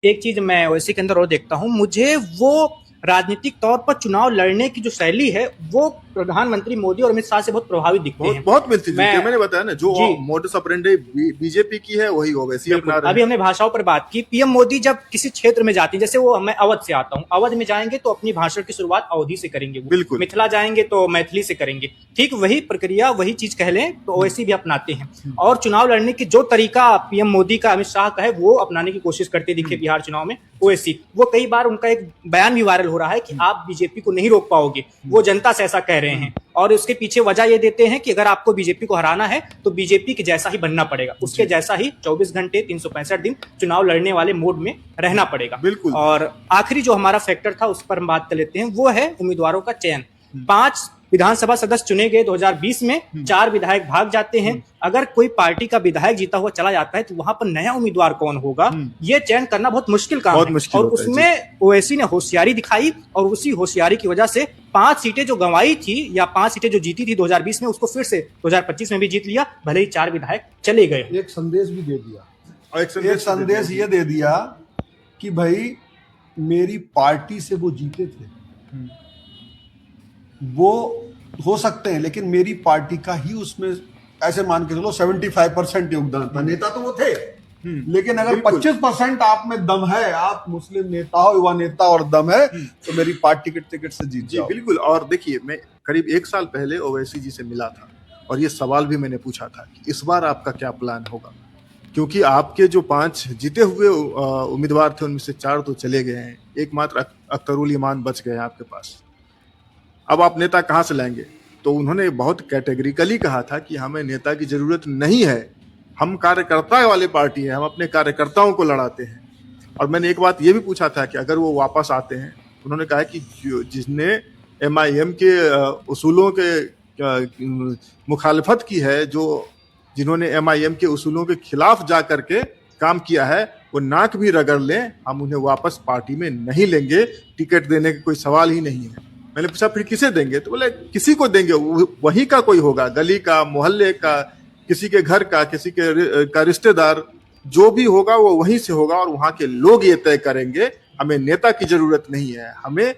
एक चीज मैं ओवैसी के अंदर और देखता हूँ, मुझे वो राजनीतिक तौर पर चुनाव लड़ने की जो शैली है वो प्रधानमंत्री मोदी और अमित शाह से बहुत प्रभावित दिखते बहुत हैं। बहुत मिलती जुलती है। मैं मैंने बताया ना, जो जी मोडस ऑपरेंडी बीजेपी की है वही ओवैसी अपना बिल्कुल, रहे अभी हैं। हमने भाषाओं पर बात की। पीएम मोदी जब किसी क्षेत्र में जाते हैं, जैसे वो मैं अवध से आता हूँ, अवध में जाएंगे तो अपनी भाषण की शुरुआत अवधी से करेंगे, वो बिल्कुल। मिथिला जाएंगे तो मैथिली से करेंगे। ठीक वही प्रक्रिया, वही चीज कह लें तो ओवैसी भी अपनाते हैं। और चुनाव लड़ने की जो तरीका पीएम मोदी का, अमित शाह का है, वो अपनाने की कोशिश करते दिखे बिहार चुनाव में ओवैसी। वो कई बार उनका एक बयान भी वायरल हो रहा है कि आप बीजेपी को नहीं रोक पाओगे, वो जनता से ऐसा कह रहे हैं। और उसके पीछे वजह ये देते हैं कि अगर आपको बीजेपी को हराना है तो बीजेपी के जैसा ही बनना पड़ेगा, उसके जैसा ही 24 घंटे 365 दिन चुनाव लड़ने वाले मोड में रहना पड़ेगा। बिल्कुल। और आखिरी जो हमारा फैक्टर था उस पर हम बात कर लेते हैं, वो है उम्मीदवारों का चयन। 5 विधानसभा सदस्य चुने गए 2020 में, 4 विधायक भाग जाते हैं। अगर कोई पार्टी का विधायक जीता हुआ चला जाता है तो वहां पर नया उम्मीदवार कौन होगा, ये चयन करना बहुत मुश्किल काम बहुत है। मुश्किल और होता है, जी। उसमें ओवैसी ने होशियारी दिखाई और उसी होशियारी की वजह से 5 सीटें जो गंवाई थी या 5 सीटें जो जीती थी 2020 में, उसको फिर से 2025 में भी जीत लिया, भले ही 4 विधायक चले गए। एक संदेश भी दे दिया, और एक संदेश ये दे दिया कि भाई मेरी पार्टी से वो जीते थे, वो हो सकते हैं, लेकिन मेरी पार्टी का ही उसमें ऐसे मान के चलो 75% योगदान था। नेता तो वो थे, लेकिन अगर बिल्कुल। 25% आप में दम है, आप मुस्लिम नेता हो, युवा नेता और दम है, तो मेरी पार्टी के टिकट से जीत जी जाओ। बिल्कुल। और देखिए, मैं करीब 1 साल पहले ओवैसी जी से मिला था और ये सवाल भी मैंने पूछा था कि इस बार आपका क्या प्लान होगा, क्योंकि आपके जो 5 जीते हुए उम्मीदवार थे उनमें से 4 तो चले गए हैं, एकमात्र अख्तरुल ईमान बच गए हैं आपके पास। अब आप नेता कहाँ से लाएंगे? तो उन्होंने बहुत कैटेगरिकली कहा था कि हमें नेता की जरूरत नहीं है, हम कार्यकर्ता वाली पार्टी है, हम अपने कार्यकर्ताओं को लड़ाते हैं। और मैंने एक बात ये भी पूछा था कि अगर वो वापस आते हैं, उन्होंने कहा कि जिसने एमआईएम के उसूलों के मुखालफत की है, जो जिन्होंने एमआईएम के उसूलों के खिलाफ जा करके काम किया है, वो नाक भी रगड़ लें, हम उन्हें वापस पार्टी में नहीं लेंगे, टिकट देने का कोई सवाल ही नहीं है। मैंने पूछा फिर किसे देंगे, तो बोले किसी को देंगे, वहीं का कोई होगा, गली का, मोहल्ले का, किसी के घर का, किसी का रिश्तेदार, जो भी होगा वो वहीं से होगा और वहां के लोग ये तय करेंगे। हमें नेता की जरूरत नहीं है, हमें